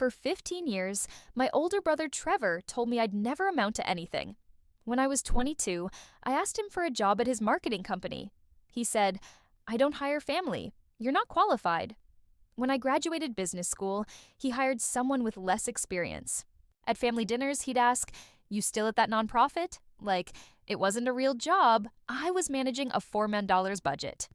For 15 years, my older brother Trevor told me I'd never amount to anything. When I was 22, I asked him for a job at his marketing company. He said, "I don't hire family. You're not qualified." When I graduated business school, he hired someone with less experience. At family dinners, he'd ask, "You still at that nonprofit?" Like, it wasn't a real job. I was managing a $4 million budget.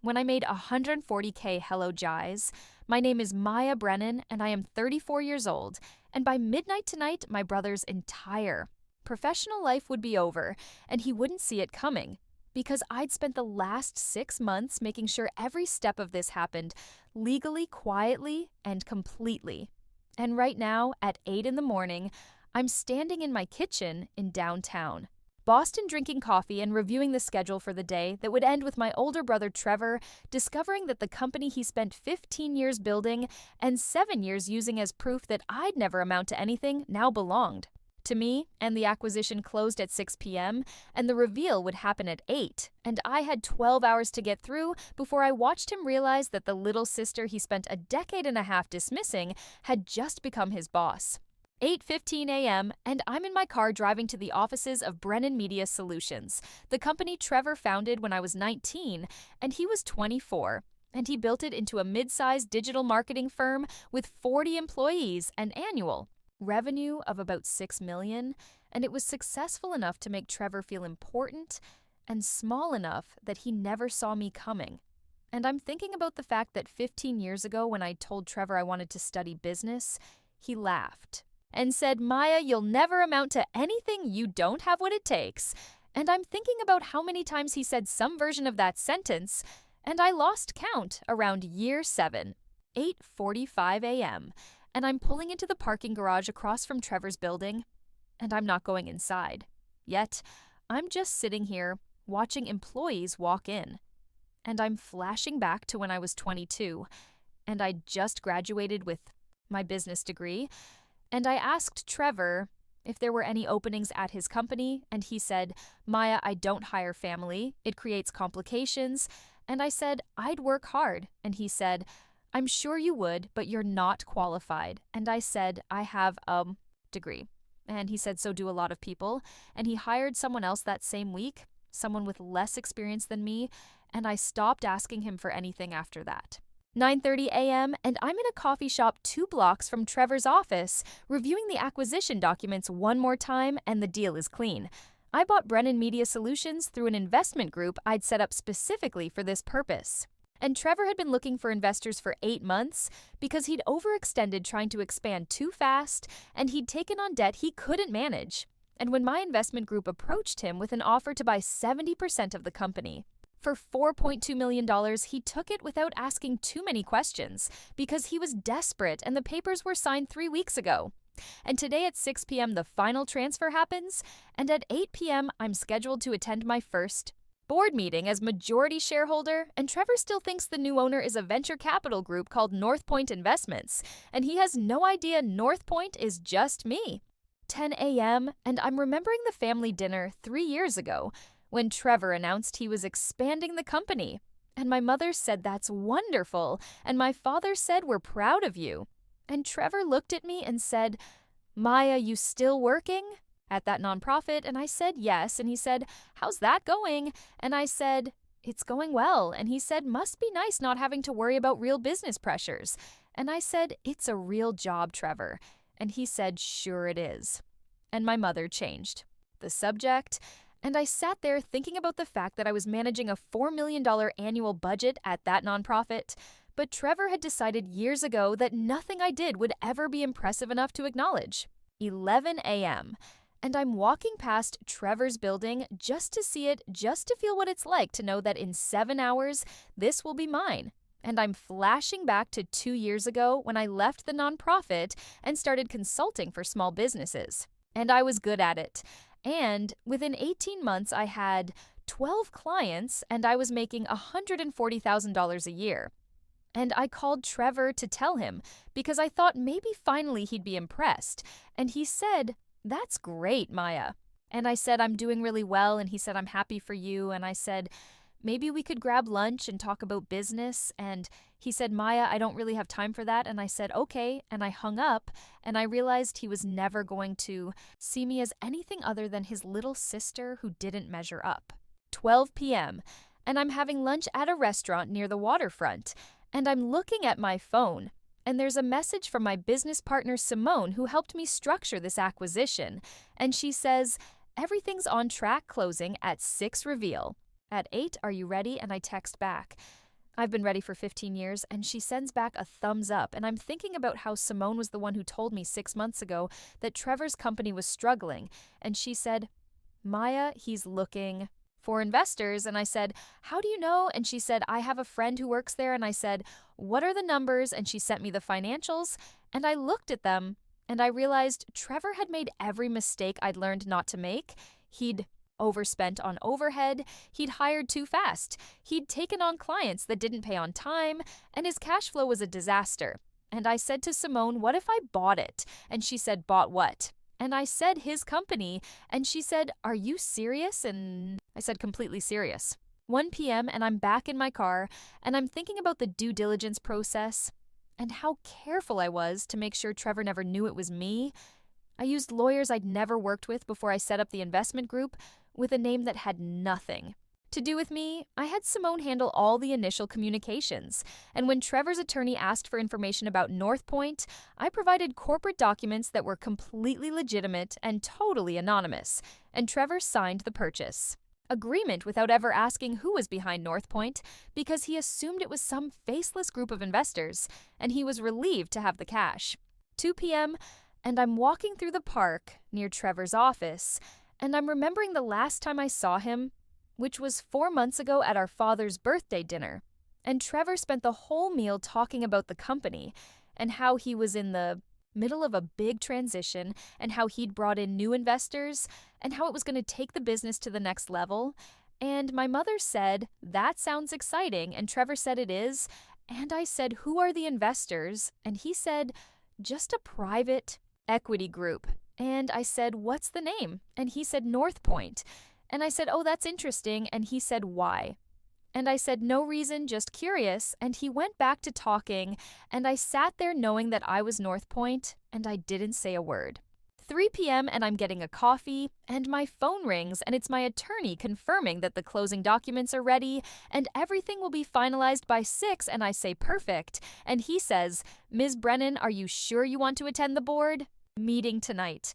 When I made $140K Hello Jais, my name is Maya Brennan and I am 34 years old, and by midnight tonight, my brother's entire professional life would be over, and he wouldn't see it coming, because I'd spent the last 6 months making sure every step of this happened legally, quietly, and completely. And right now, at 8 in the morning, I'm standing in my kitchen in downtown Boston drinking coffee and reviewing the schedule for the day that would end with my older brother Trevor discovering that the company he spent 15 years building and 7 years using as proof that I'd never amount to anything now belonged to me, and the acquisition closed at 6 p.m., and the reveal would happen at 8, and I had 12 hours to get through before I watched him realize that the little sister he spent a decade and a half dismissing had just become his boss. 8:15 a.m., and I'm in my car driving to the offices of Brennan Media Solutions, the company Trevor founded when I was 19 and he was 24, and he built it into a mid-sized digital marketing firm with 40 employees and annual revenue of about $6 million, and it was successful enough to make Trevor feel important and small enough that he never saw me coming. And I'm thinking about the fact that 15 years ago when I told Trevor I wanted to study business, he laughed and said, "Maya, you'll never amount to anything, you don't have what it takes." And I'm thinking about how many times he said some version of that sentence, and I lost count around year 7, 8:45 a.m., and I'm pulling into the parking garage across from Trevor's building, and I'm not going inside. Yet, I'm just sitting here watching employees walk in. And I'm flashing back to when I was 22, and I just graduated with my business degree, and I asked Trevor if there were any openings at his company, and he said, "Maya, I don't hire family. It creates complications." And I said, "I'd work hard." And he said, "I'm sure you would, but you're not qualified." And I said, "I have a degree." And he said, "So do a lot of people." And he hired someone else that same week, someone with less experience than me, and I stopped asking him for anything after that. 9:30 a.m., and I'm in a coffee shop 2 blocks from Trevor's office, reviewing the acquisition documents one more time, and the deal is clean. I bought Brennan Media Solutions through an investment group I'd set up specifically for this purpose. And Trevor had been looking for investors for 8 months because he'd overextended trying to expand too fast, and he'd taken on debt he couldn't manage. And when my investment group approached him with an offer to buy 70% of the company, for $4.2 million, he took it without asking too many questions because he was desperate and the papers were signed 3 weeks ago. And today at 6 p.m. the final transfer happens, and at 8 p.m. I'm scheduled to attend my first board meeting as majority shareholder, and Trevor still thinks the new owner is a venture capital group called Northpoint Investments, and he has no idea Northpoint is just me. 10 a.m., and I'm remembering the family dinner 3 years ago when Trevor announced he was expanding the company. And my mother said, "That's wonderful," and my father said, "We're proud of you." And Trevor looked at me and said, "Maya, you still working at that nonprofit?" And I said, "Yes." And he said, "How's that going?" And I said, "It's going well." And he said, "Must be nice not having to worry about real business pressures." And I said, "It's a real job, Trevor." And he said, "Sure it is." And my mother changed the subject, and I sat there thinking about the fact that I was managing a $4 million annual budget at that nonprofit, but Trevor had decided years ago that nothing I did would ever be impressive enough to acknowledge. 11 a.m., and I'm walking past Trevor's building just to see it, just to feel what it's like to know that in 7 hours, this will be mine. And I'm flashing back to 2 years ago when I left the nonprofit and started consulting for small businesses. And I was good at it. And within 18 months, I had 12 clients and I was making $140,000 a year. And I called Trevor to tell him because I thought maybe finally he'd be impressed. And he said, "That's great, Maya." And I said, "I'm doing really well." And he said, "I'm happy for you." And I said, maybe we could grab lunch and talk about business. And he said, Maya, I don't really have time for that. And I said, okay. And I hung up, and I realized he was never going to see me as anything other than his little sister who didn't measure up. 12 p.m., and I'm having lunch at a restaurant near the waterfront, and I'm looking at my phone, and there's a message from my business partner Simone, who helped me structure this acquisition, and she says, everything's on track, closing at 6 reveal. At 8, are you ready? And I text back, I've been ready for 15 years, and she sends back a thumbs up, and I'm thinking about how Simone was the one who told me 6 months ago that Trevor's company was struggling, and she said, Maya, he's looking for investors. And I said, how do you know? And she said, I have a friend who works there. And I said, what are the numbers? And she sent me the financials, and I looked at them, and I realized Trevor had made every mistake I'd learned not to make. He'd overspent on overhead, he'd hired too fast, he'd taken on clients that didn't pay on time, and his cash flow was a disaster. And I said to Simone, what if I bought it? And she said, bought what? And I said, his company. And she said, are you serious? And I said, completely serious. 1 p.m. and I'm back in my car, and I'm thinking about the due diligence process and how careful I was to make sure Trevor never knew it was me. I used lawyers I'd never worked with before I set up the investment group, with a name that had nothing to do with me. I had Simone handle all the initial communications, and when Trevor's attorney asked for information about Northpoint, I provided corporate documents that were completely legitimate and totally anonymous, and Trevor signed the purchase agreement without ever asking who was behind Northpoint, because he assumed it was some faceless group of investors, and he was relieved to have the cash. 2 p.m., and I'm walking through the park near Trevor's office, and I'm remembering the last time I saw him, which was 4 months ago at our father's birthday dinner. And Trevor spent the whole meal talking about the company and how he was in the middle of a big transition and how he'd brought in new investors and how it was going to take the business to the next level. And my mother said, that sounds exciting. And Trevor said, it is. And I said, who are the investors? And he said, just a private equity group. And I said, what's the name? And he said, Northpoint. And I said, oh, that's interesting. And he said, why? And I said, no reason, just curious. And he went back to talking, and I sat there knowing that I was Northpoint, and I didn't say a word. 3 p.m. and I'm getting a coffee, and my phone rings, and it's my attorney confirming that the closing documents are ready, and everything will be finalized by 6, and I say, perfect. And he says, Ms. Brennan, are you sure you want to attend the board meeting tonight?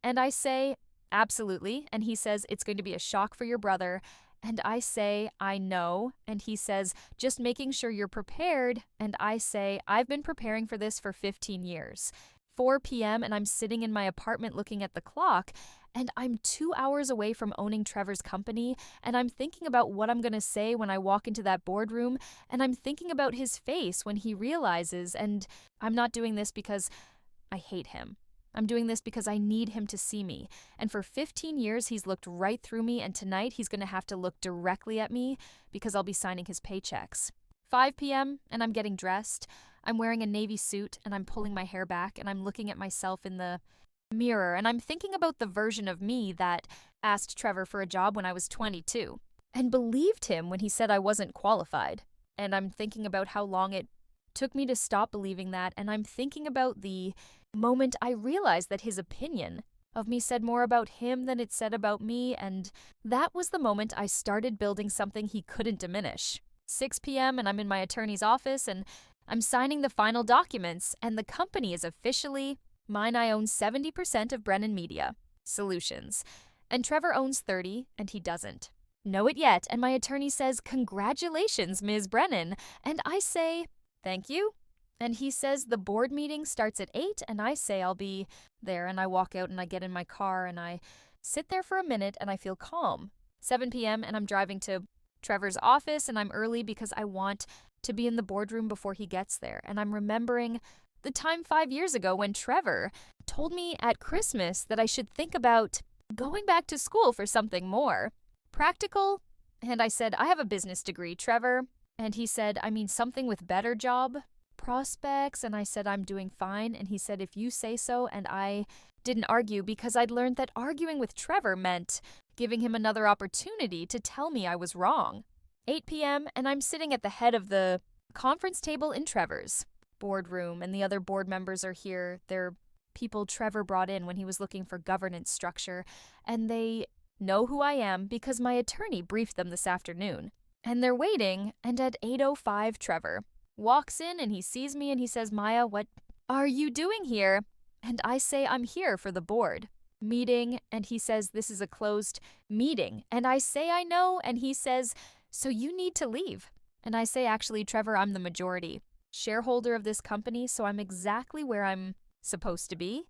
And I say, absolutely. And he says, it's going to be a shock for your brother. And I say, I know. And he says, just making sure you're prepared. And I say, I've been preparing for this for 15 years. 4 p.m. and I'm sitting in my apartment looking at the clock, and I'm 2 hours away from owning Trevor's company, and I'm thinking about what I'm going to say when I walk into that boardroom, and I'm thinking about his face when he realizes, and I'm not doing this because I hate him. I'm doing this because I need him to see me. And for 15 years, he's looked right through me, and tonight he's going to have to look directly at me because I'll be signing his paychecks. 5 p.m. and I'm getting dressed. I'm wearing a navy suit, and I'm pulling my hair back, and I'm looking at myself in the mirror, and I'm thinking about the version of me that asked Trevor for a job when I was 22 and believed him when he said I wasn't qualified. And I'm thinking about how long it took me to stop believing that, and I'm thinking about the moment I realized that his opinion of me said more about him than it said about me, and that was the moment I started building something he couldn't diminish. 6 p.m. and I'm in my attorney's office, and I'm signing the final documents, and the company is officially mine. I own 70% of Brennan Media Solutions, and Trevor owns 30%, and he doesn't know it yet. And my attorney says, congratulations, Ms. Brennan. And I say, thank you. And he says the board meeting starts at 8, and I say I'll be there. And I walk out, and I get in my car, and I sit there for a minute, and I feel calm. 7 p.m. and I'm driving to Trevor's office, and I'm early because I want to be in the boardroom before he gets there. And I'm remembering the time 5 years ago when Trevor told me at Christmas that I should think about going back to school for something more practical. And I said, I have a business degree, Trevor. And he said, I mean, something with better job prospects. And I said, I'm doing fine. And he said, if you say so. And I didn't argue because I'd learned that arguing with Trevor meant giving him another opportunity to tell me I was wrong. 8 p.m., and I'm sitting at the head of the conference table in Trevor's boardroom, and the other board members are here. They're people Trevor brought in when he was looking for governance structure, and they know who I am because my attorney briefed them this afternoon. And they're waiting, and at 8:05, Trevor walks in and he sees me and he says, "Maya, what are you doing here?" And I say, "I'm here for the board meeting," and he says, "This is a closed meeting." And I say, "I know," and he says, "So you need to leave." And I say, "Actually, Trevor, I'm the majority shareholder of this company, so I'm exactly where I'm supposed to be."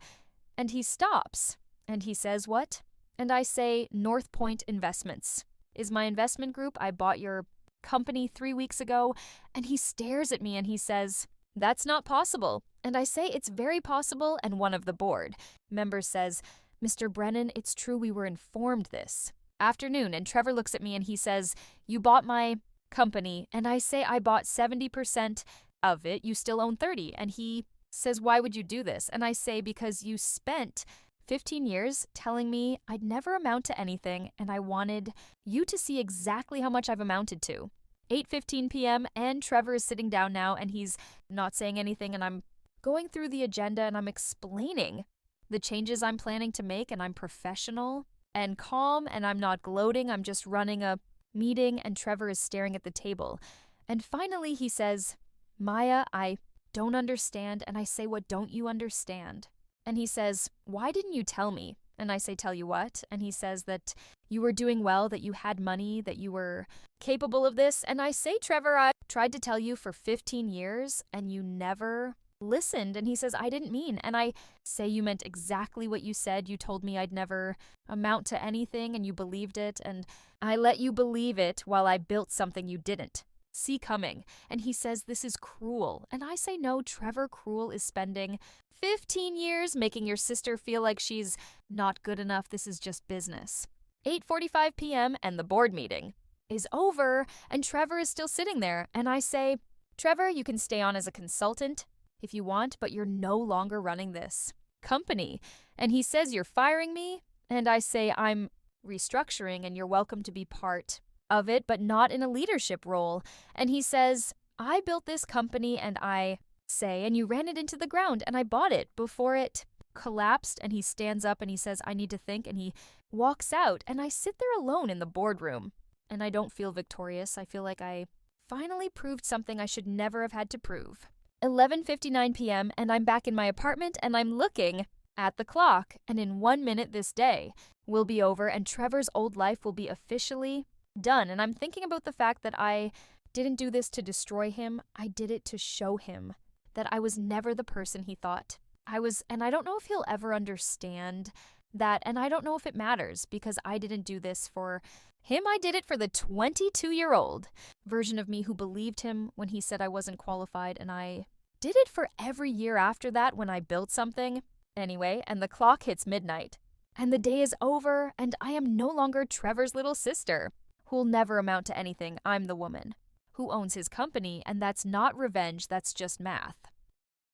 And he stops and he says, "What?" And I say, "Northpoint Investments is my investment group. I bought your company 3 weeks ago." And he stares at me and he says, "That's not possible." And I say, "It's very possible." And one of the board members says, "Mr. Brennan, it's true, we were informed this afternoon." And Trevor looks at me and he says, "You bought my company." And I say, "I bought 70% of it. You still own 30." And he says, "Why would you do this?" And I say, "Because you spent 15 years telling me I'd never amount to anything, and I wanted you to see exactly how much I've amounted to." 8:15 p.m., and Trevor is sitting down now, and he's not saying anything, and I'm going through the agenda, and I'm explaining the changes I'm planning to make, and I'm professional and calm, and I'm not gloating. I'm just running a meeting, and Trevor is staring at the table. And finally he says, "Maya, I don't understand." And I say, "What don't you understand?" And he says, "Why didn't you tell me?" And I say, "Tell you what?" And he says that you were doing well, that you had money, that you were capable of this. And I say, "Trevor, I tried to tell you for 15 years and you never listened." And he says, "I didn't mean." And I say, "You meant exactly what you said. You told me I'd never amount to anything and you believed it. And I let you believe it while I built something you didn't see coming." And he says, "This is cruel." And I say, "No, Trevor, cruel is spending 15 years making your sister feel like she's not good enough. This is just business." 8:45 p.m. and the board meeting is over, and Trevor is still sitting there. And I say, "Trevor, you can stay on as a consultant if you want, but you're no longer running this company." And he says, "You're firing me?" And I say, "I'm restructuring and you're welcome to be part of it, but not in a leadership role." And he says, "I built this company," and I say, "And you ran it into the ground, and I bought it before it collapsed." And he stands up and he says, "I need to think," and he walks out. And I sit there alone in the boardroom, and I don't feel victorious. I feel like I finally proved something I should never have had to prove. 11:59 p.m., and I'm back in my apartment, and I'm looking at the clock, and in 1 minute this day will be over, and Trevor's old life will be officially done. And I'm thinking about the fact that I didn't do this to destroy him. I did it to show him that I was never the person he thought I was. And I don't know if he'll ever understand that. And I don't know if it matters, because I didn't do this for him. I did it for the 22-year-old version of me who believed him when he said I wasn't qualified. And I did it for every year after that when I built something. Anyway, and the clock hits midnight, and the day is over, and I am no longer Trevor's little sister, who'll never amount to anything. I'm the woman who owns his company, and that's not revenge, that's just math.